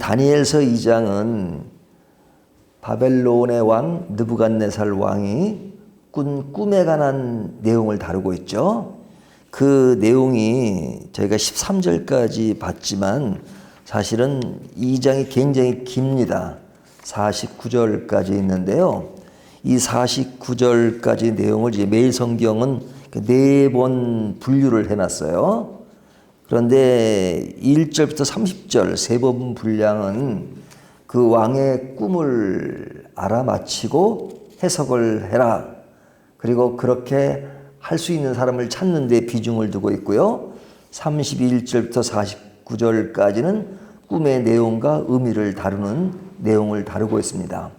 다니엘서 2장은 바벨론의 왕 느부갓네살 왕이 꾼 꿈에 관한 내용을 다루고 있죠. 그 내용이 저희가 13절까지 봤지만 사실은 2장이 굉장히 깁니다. 49절까지 있는데요. 이 49절까지 내용을 이제 매일 성경은 4번 분류를 해놨어요. 그런데 1절부터 30절 3번 분량은 그 왕의 꿈을 알아맞히고 해석을 해라. 그리고 그렇게 할 수 있는 사람을 찾는 데 비중을 두고 있고요. 31절부터 49절까지는 꿈의 내용과 의미를 다루는 내용을 다루고 있습니다.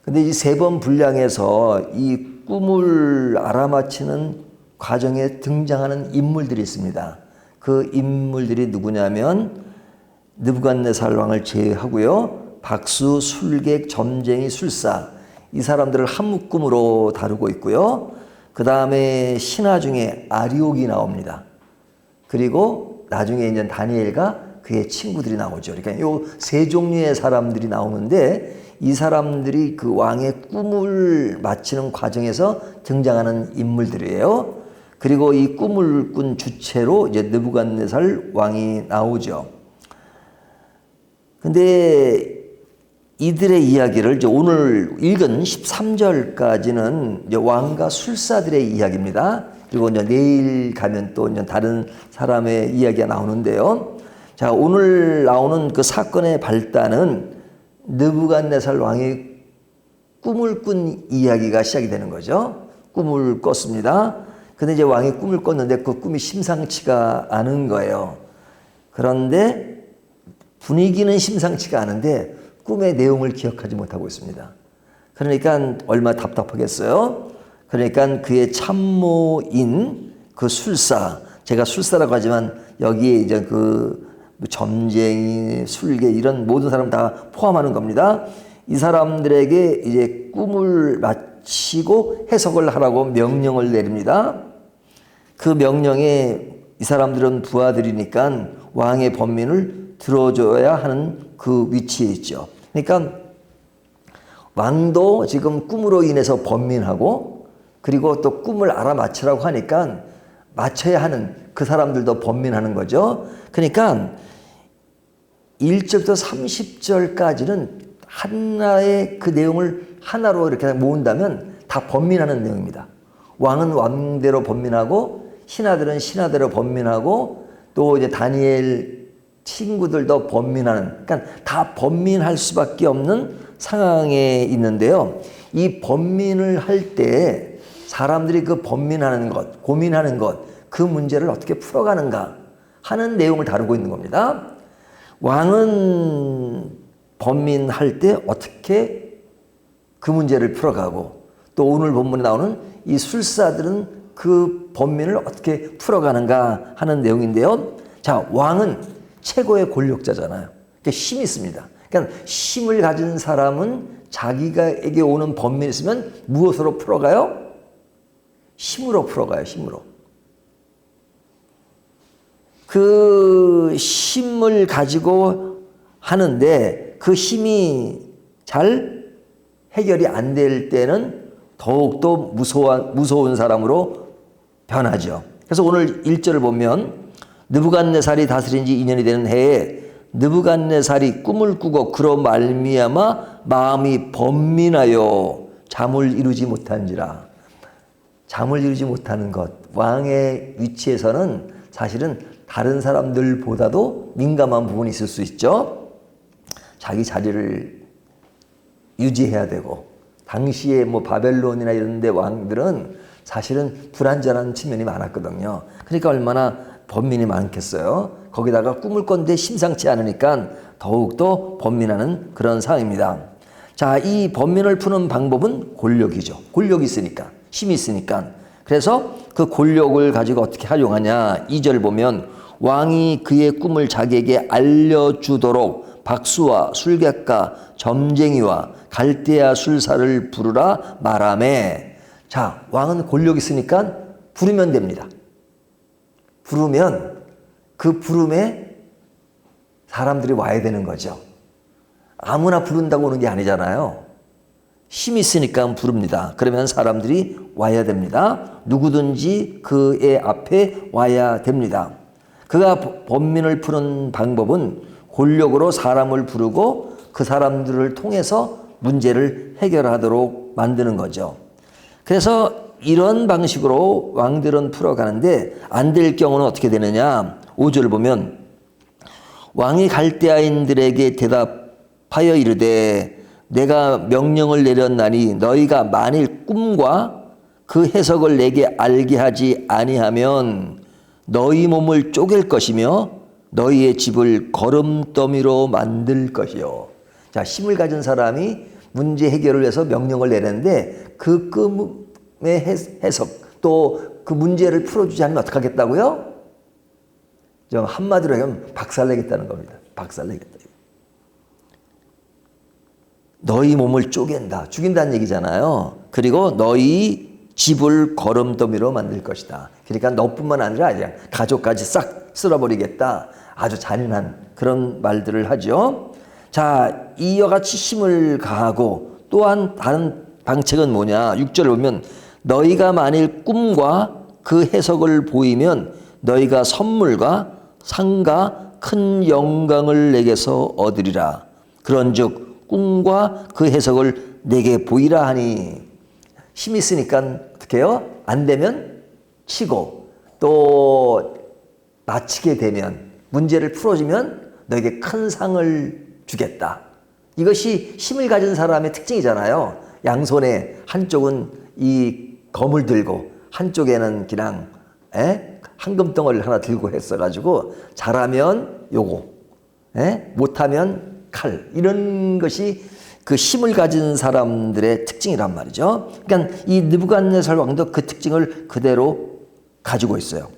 근데 이 3번 분량에서 이 꿈을 알아맞히는 과정에 등장하는 인물들이 있습니다. 그 인물들이 누구냐면 느부갓네살 왕을 제외하고요. 박수, 술객, 점쟁이, 술사 이 사람들을 한 묶음으로 다루고 있고요. 그 다음에 신하 중에 아리옥이 나옵니다. 그리고 나중에 이제 다니엘과 그의 친구들이 나오죠. 그러니까 요 3종류의 사람들이 나오는데 이 사람들이 그 왕의 꿈을 맞히는 과정에서 등장하는 인물들이에요. 그리고 이 꿈을 꾼 주체로 이제 느부갓네살 왕이 나오죠. 근데 이들의 이야기를 이제 오늘 읽은 13절까지는 이제 왕과 술사들의 이야기입니다. 그리고 이제 내일 가면 또 이제 다른 사람의 이야기가 나오는데요. 자, 오늘 나오는 그 사건의 발단은 느부갓네살 왕이 꿈을 꾼 이야기가 시작이 되는 거죠. 꿈을 꿨습니다. 근데 이제 왕이 꿈을 꿨는데 그 꿈이 심상치가 않은 거예요. 그런데 분위기는 심상치가 않은데 꿈의 내용을 기억하지 못하고 있습니다. 그러니까 얼마나 답답하겠어요. 그러니까 그의 참모인 그 술사, 제가 술사라고 하지만 여기에 이제 그 점쟁이, 술객 이런 모든 사람 다 포함하는 겁니다. 이 사람들에게 이제 꿈을 마치고 해석을 하라고 명령을 내립니다. 그 명령에 이 사람들은 부하들이니까 왕의 번민을 들어줘야 하는 그 위치에 있죠. 그러니까 왕도 지금 꿈으로 인해서 번민하고 그리고 또 꿈을 알아맞히라고 하니까 맞춰야 하는 그 사람들도 번민하는 거죠. 그러니까 1절부터 30절까지는 하나의 그 내용을 하나로 이렇게 모은다면 다 번민하는 내용입니다. 왕은 왕대로 번민하고 신하들은 신하대로 번민하고 또 이제 다니엘 친구들도 번민하는, 그러니까 다 번민할 수밖에 없는 상황에 있는데요. 이 번민을 할 때 사람들이 그 번민하는 것, 고민하는 것, 그 문제를 어떻게 풀어가는가 하는 내용을 다루고 있는 겁니다. 왕은 번민할 때 어떻게 그 문제를 풀어가고 또 오늘 본문에 나오는 이 술사들은 그 번민을 어떻게 풀어가는가 하는 내용인데요. 자, 왕은 최고의 권력자잖아요. 그러니까 힘이 있습니다. 그러니까 힘을 가진 사람은 자기가에게 오는 번민이 있으면 무엇으로 풀어가요? 힘으로 풀어가요. 힘으로. 그 힘을 가지고 하는데 그 힘이 잘 해결이 안 될 때는 더욱더 무서운 사람으로 변하죠. 그래서 오늘 1절을 보면 느부갓네살이 다스린 지 2년이 되는 해에 느부갓네살이 꿈을 꾸고 그로 말미암아 마음이 번민하여 잠을 이루지 못한지라. 잠을 이루지 못하는 것, 왕의 위치에서는 사실은 다른 사람들보다도 민감한 부분이 있을 수 있죠. 자기 자리를 유지해야 되고 당시에 뭐 바벨론이나 이런 데 왕들은 사실은 불안전한 측면이 많았거든요. 그러니까 얼마나 번민이 많겠어요. 거기다가 꿈을 꿨는데 심상치 않으니까 더욱더 번민하는 그런 상황입니다. 자, 이 번민을 푸는 방법은 권력이죠. 권력이 있으니까, 힘이 있으니까. 그래서 그 권력을 가지고 어떻게 활용하냐. 2절 보면 왕이 그의 꿈을 자기에게 알려주도록 박수와 술객과 점쟁이와 갈대아 술사를 부르라 말하매. 자, 왕은 권력이 있으니까 부르면 됩니다. 부르면 그 부름에 사람들이 와야 되는 거죠. 아무나 부른다고 오는 게 아니잖아요. 힘이 있으니까 부릅니다. 그러면 사람들이 와야 됩니다. 누구든지 그의 앞에 와야 됩니다. 그가 번민을 푸는 방법은 권력으로 사람을 부르고 그 사람들을 통해서 문제를 해결하도록 만드는 거죠. 그래서 이런 방식으로 왕들은 풀어가는데 안 될 경우는 어떻게 되느냐. 5절을 보면 왕이 갈대아인들에게 대답하여 이르되 내가 명령을 내렸나니 너희가 만일 꿈과 그 해석을 내게 알게 하지 아니하면 너희 몸을 쪼갤 것이며 너희의 집을 거름더미로 만들 것이요. 자, 힘을 가진 사람이 문제 해결을 위해서 명령을 내렸는데 그 꿈의 해석 또 그 문제를 풀어주지 않으면 어떡하겠다고요? 좀 한마디로 하면 박살내겠다는 겁니다. 박살내겠다. 너희 몸을 쪼갠다. 죽인다는 얘기잖아요. 그리고 너희 집을 거름더미로 만들 것이다. 그러니까 너뿐만 아니라 그냥 가족까지 싹 쓸어버리겠다. 아주 잔인한 그런 말들을 하죠. 자, 이와 같이 힘을 가하고 또한 다른 방책은 뭐냐. 6절을 보면 너희가 만일 꿈과 그 해석을 보이면 너희가 선물과 상과 큰 영광을 내게서 얻으리라. 그런즉 꿈과 그 해석을 내게 보이라 하니. 힘이 있으니까 어떻게 해요? 안 되면 치고 또 마치게 되면 문제를 풀어주면 너에게 큰 상을 주겠다. 이것이 힘을 가진 사람의 특징이잖아요. 양손에 한쪽은 이 검을 들고 한쪽에는 그냥 황금덩어리를 하나 들고 했어가지고 잘하면 요거, 못하면 칼. 이런 것이 그 힘을 가진 사람들의 특징이란 말이죠. 그러니까 이 느부갓네살 왕도 그 특징을 그대로 가지고 있어요.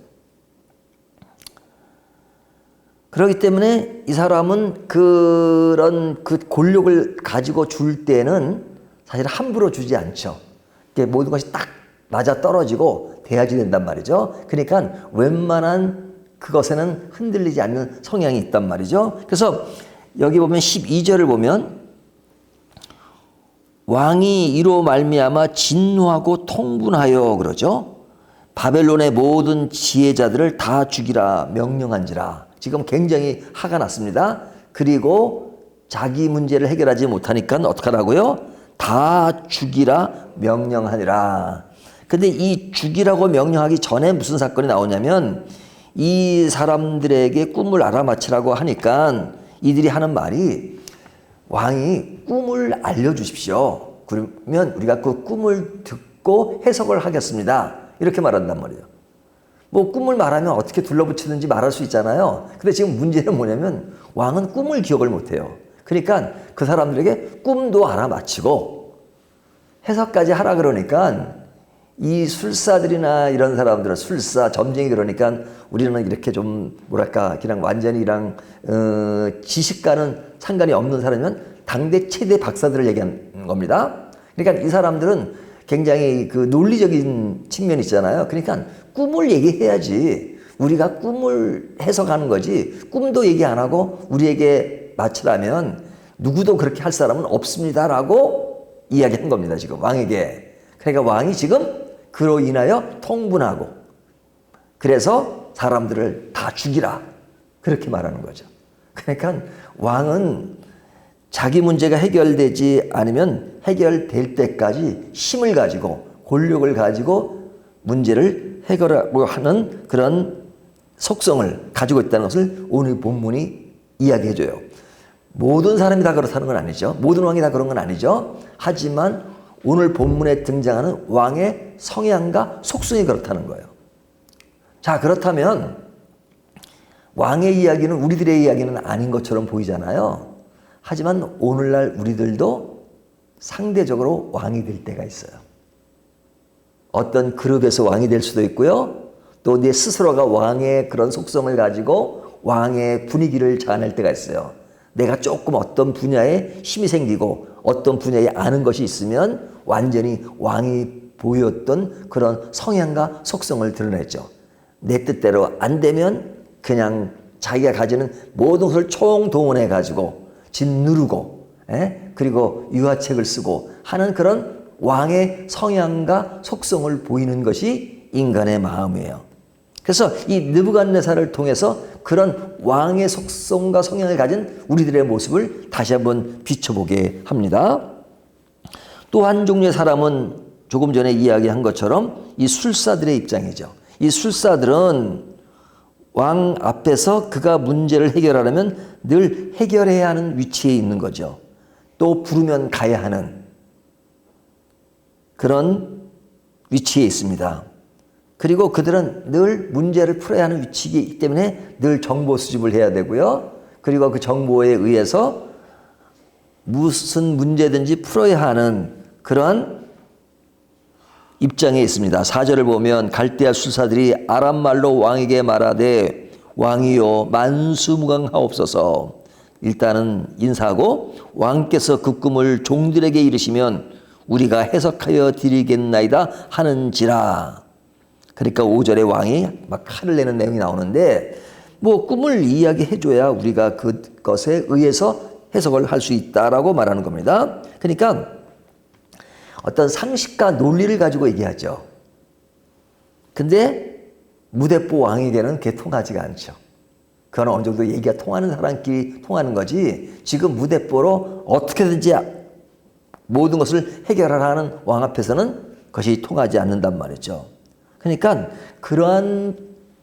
그렇기 때문에 이 사람은 그런 그 권력을 가지고 줄 때는 사실 함부로 주지 않죠. 모든 것이 딱 맞아 떨어지고 돼야지 된단 말이죠. 그러니까 웬만한 그것에는 흔들리지 않는 성향이 있단 말이죠. 그래서 여기 보면 12절을 보면 왕이 이로 말미암아 진노하고 통분하여 그러죠. 바벨론의 모든 지혜자들을 다 죽이라 명령한지라. 지금 굉장히 화가 났습니다. 그리고 자기 문제를 해결하지 못하니까 어떡하라고요? 다 죽이라 명령하니라. 근데 이 죽이라고 명령하기 전에 무슨 사건이 나오냐면 이 사람들에게 꿈을 알아맞히라고 하니까 이들이 하는 말이 왕이 꿈을 알려주십시오. 그러면 우리가 그 꿈을 듣고 해석을 하겠습니다. 이렇게 말한단 말이에요. 뭐 꿈을 말하면 어떻게 둘러붙이든지 말할 수 있잖아요. 근데 지금 문제는 뭐냐면 왕은 꿈을 기억을 못해요. 그러니까 그 사람들에게 꿈도 알아맞히고 해석까지 하라 그러니까 이 술사들이나 이런 사람들은 술사, 점쟁이 그러니까 우리는 이렇게 좀 뭐랄까 그냥 완전히 지식과는 상관이 없는 사람이면 당대 최대 박사들을 얘기하는 겁니다. 그러니까 이 사람들은 굉장히 그 논리적인 측면이 있잖아요. 그러니까 꿈을 얘기해야지. 우리가 꿈을 해석하는 거지. 꿈도 얘기 안 하고 우리에게 맞추라면 누구도 그렇게 할 사람은 없습니다라고 이야기한 겁니다. 지금 왕에게. 그러니까 왕이 지금 그로 인하여 통분하고 그래서 사람들을 다 죽이라. 그렇게 말하는 거죠. 그러니까 왕은 자기 문제가 해결되지 않으면 해결될 때까지 힘을 가지고 권력을 가지고 문제를 해결하고 하는 그런 속성을 가지고 있다는 것을 오늘 본문이 이야기해줘요. 모든 사람이 다 그렇다는 건 아니죠. 모든 왕이 다 그런 건 아니죠. 하지만 오늘 본문에 등장하는 왕의 성향과 속성이 그렇다는 거예요. 자, 그렇다면 왕의 이야기는 우리들의 이야기는 아닌 것처럼 보이잖아요. 하지만 오늘날 우리들도 상대적으로 왕이 될 때가 있어요. 어떤 그룹에서 왕이 될 수도 있고요. 또 내 스스로가 왕의 그런 속성을 가지고 왕의 분위기를 자아낼 때가 있어요. 내가 조금 어떤 분야에 힘이 생기고 어떤 분야에 아는 것이 있으면 완전히 왕이 보였던 그런 성향과 속성을 드러냈죠. 내 뜻대로 안 되면 그냥 자기가 가지는 모든 것을 총동원해 가지고 짓누르고 그리고 유화책을 쓰고 하는 그런 왕의 성향과 속성을 보이는 것이 인간의 마음이에요. 그래서 이 느부갓네살을 통해서 그런 왕의 속성과 성향을 가진 우리들의 모습을 다시 한번 비춰보게 합니다. 또 한 종류의 사람은 조금 전에 이야기한 것처럼 이 술사들의 입장이죠. 이 술사들은 왕 앞에서 그가 문제를 해결하려면 늘 해결해야 하는 위치에 있는 거죠. 또 부르면 가야 하는 그런 위치에 있습니다. 그리고 그들은 늘 문제를 풀어야 하는 위치이기 때문에 늘 정보 수집을 해야 되고요. 그리고 그 정보에 의해서 무슨 문제든지 풀어야 하는 그러한 입장에 있습니다. 4절을 보면 갈대아 술사들이 아람 말로 왕에게 말하되 왕이요 만수무강하옵소서. 일단은 인사하고 왕께서 그 꿈을 종들에게 이르시면 우리가 해석하여 드리겠나이다 하는지라. 그러니까 5절에 왕이 막 칼을 내는 내용이 나오는데 뭐 꿈을 이야기해줘야 우리가 그것에 의해서 해석을 할 수 있다라고 말하는 겁니다. 그러니까 어떤 상식과 논리를 가지고 얘기하죠. 근데 무대뽀 왕에게는 그게 통하지가 않죠. 그건 어느 정도 얘기가 통하는 사람끼리 통하는 거지 지금 무대뽀로 어떻게든지 모든 것을 해결하라는 왕 앞에서는 그것이 통하지 않는단 말이죠. 그러니까 그러한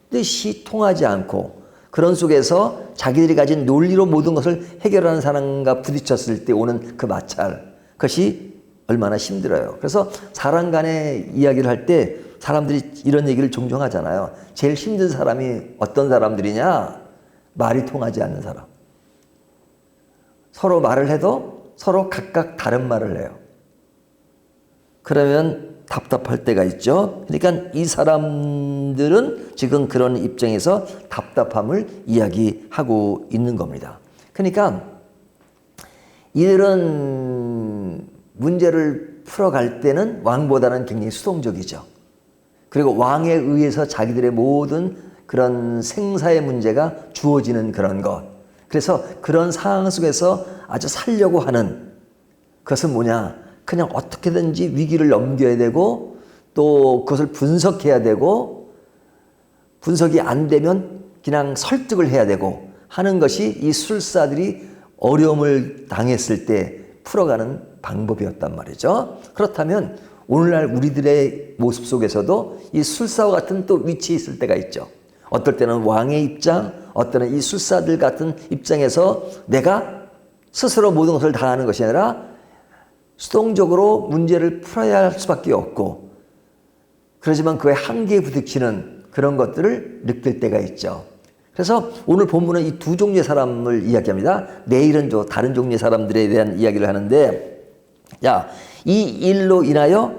뜻이 통하지 않고 그런 속에서 자기들이 가진 논리로 모든 것을 해결하는 사람과 부딪혔을 때 오는 그 마찰, 그것이 얼마나 힘들어요. 그래서 사람 간의 이야기를 할 때 사람들이 이런 얘기를 종종 하잖아요. 제일 힘든 사람이 어떤 사람들이냐? 말이 통하지 않는 사람. 서로 말을 해도 서로 각각 다른 말을 해요. 그러면 답답할 때가 있죠. 그러니까 이 사람들은 지금 그런 입장에서 답답함을 이야기하고 있는 겁니다. 그러니까 이들은 문제를 풀어갈 때는 왕보다는 굉장히 수동적이죠. 그리고 왕에 의해서 자기들의 모든 그런 생사의 문제가 주어지는 그런 것. 그래서 그런 상황 속에서 아주 살려고 하는 그것은 뭐냐? 그냥 어떻게든지 위기를 넘겨야 되고 또 그것을 분석해야 되고 분석이 안 되면 그냥 설득을 해야 되고 하는 것이 이 술사들이 어려움을 당했을 때 풀어가는 방법이었단 말이죠. 그렇다면 오늘날 우리들의 모습 속에서도 이 술사와 같은 또 위치에 있을 때가 있죠. 어떨 때는 왕의 입장, 어떨 때는 이 술사들 같은 입장에서 내가 스스로 모든 것을 다 하는 것이 아니라 수동적으로 문제를 풀어야 할 수밖에 없고 그러지만 그의 한계에 부딪히는 그런 것들을 느낄 때가 있죠. 그래서 오늘 본문은 이 두 종류의 사람을 이야기합니다. 내일은 또 다른 종류의 사람들에 대한 이야기를 하는데 이 일로 인하여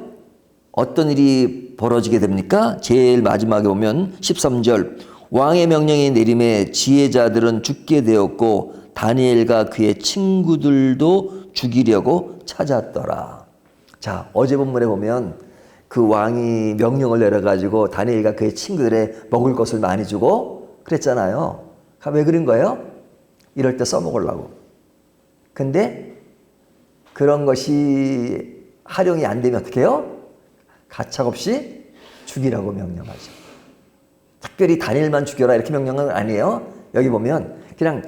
어떤 일이 벌어지게 됩니까? 제일 마지막에 보면 13절 왕의 명령이 내림에 지혜자들은 죽게 되었고 다니엘과 그의 친구들도 죽이려고 찾았더라. 자, 어제 본문에 보면 그 왕이 명령을 내려가지고 다니엘과 그의 친구들의 먹을 것을 많이 주고 그랬잖아요. 왜 그런 거예요? 이럴 때 써먹으려고. 근데 그런 것이 활용이 안 되면 어떻게 해요? 가차없이 죽이라고 명령하죠. 특별히 다니엘만 죽여라 이렇게 명령은 아니에요. 여기 보면 그냥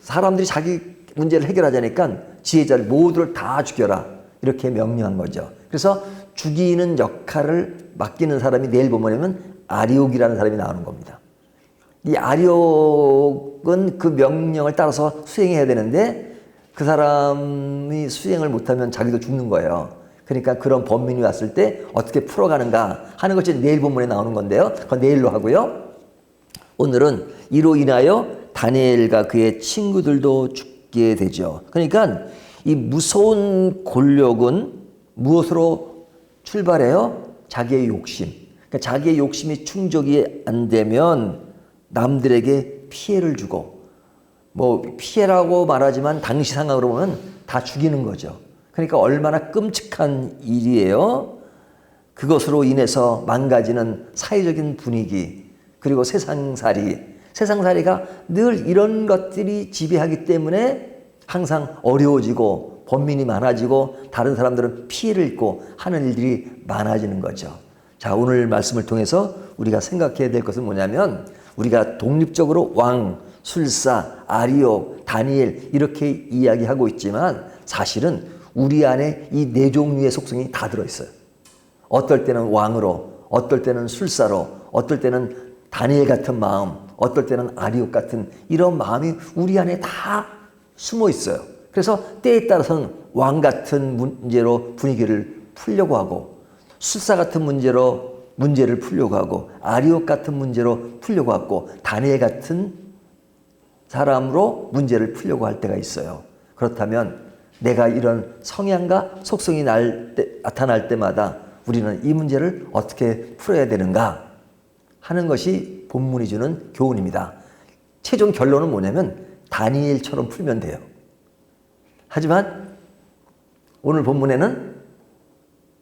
사람들이 자기 문제를 해결하자니까 지혜자를 모두를 다 죽여라 이렇게 명령한 거죠. 그래서 죽이는 역할을 맡기는 사람이 내일 보면 아리옥이라는 사람이 나오는 겁니다. 이 아리옥은 그 명령을 따라서 수행해야 되는데 그 사람이 수행을 못하면 자기도 죽는 거예요. 그러니까 그런 범민이 왔을 때 어떻게 풀어가는가 하는 것이 내일 본문에 나오는 건데요. 그건 내일로 하고요. 오늘은 이로 인하여 다니엘과 그의 친구들도 죽게 되죠. 그러니까 이 무서운 권력은 무엇으로 출발해요? 자기의 욕심. 그러니까 자기의 욕심이 충족이 안 되면 남들에게 피해를 주고 뭐 피해라고 말하지만 당시 상황으로 보면 다 죽이는 거죠. 그러니까 얼마나 끔찍한 일이에요. 그것으로 인해서 망가지는 사회적인 분위기 그리고 세상살이가 늘 이런 것들이 지배하기 때문에 항상 어려워지고 번민이 많아지고 다른 사람들은 피해를 입고 하는 일들이 많아지는 거죠. 자, 오늘 말씀을 통해서 우리가 생각해야 될 것은 뭐냐면 우리가 독립적으로 왕, 술사, 아리오, 다니엘 이렇게 이야기하고 있지만 사실은 우리 안에 이 네 종류의 속성이 다 들어있어요. 어떨 때는 왕으로, 어떨 때는 술사로, 어떨 때는 다니엘 같은 마음, 어떨 때는 아리오 같은 이런 마음이 우리 안에 다 숨어 있어요. 그래서 때에 따라서는 왕 같은 문제로 분위기를 풀려고 하고 술사 같은 문제로 문제를 풀려고 하고 아리오 같은 문제로 풀려고 하고 다니엘 같은 사람으로 문제를 풀려고 할 때가 있어요. 그렇다면 내가 이런 성향과 속성이 나타날 때마다 우리는 이 문제를 어떻게 풀어야 되는가 하는 것이 본문이 주는 교훈입니다. 최종 결론은 뭐냐면 다니엘처럼 풀면 돼요. 하지만 오늘 본문에는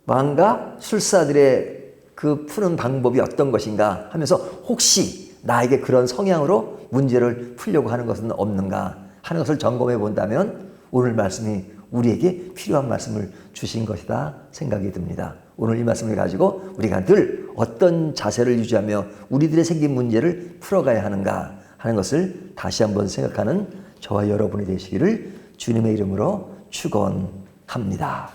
왕과 술사들의 그 푸는 방법이 어떤 것인가 하면서 혹시 나에게 그런 성향으로 문제를 풀려고 하는 것은 없는가 하는 것을 점검해 본다면 오늘 말씀이 우리에게 필요한 말씀을 주신 것이다 생각이 듭니다. 오늘 이 말씀을 가지고 우리가 늘 어떤 자세를 유지하며 우리들의 생긴 문제를 풀어가야 하는가 하는 것을 다시 한번 생각하는 저와 여러분이 되시기를 주님의 이름으로 축원합니다.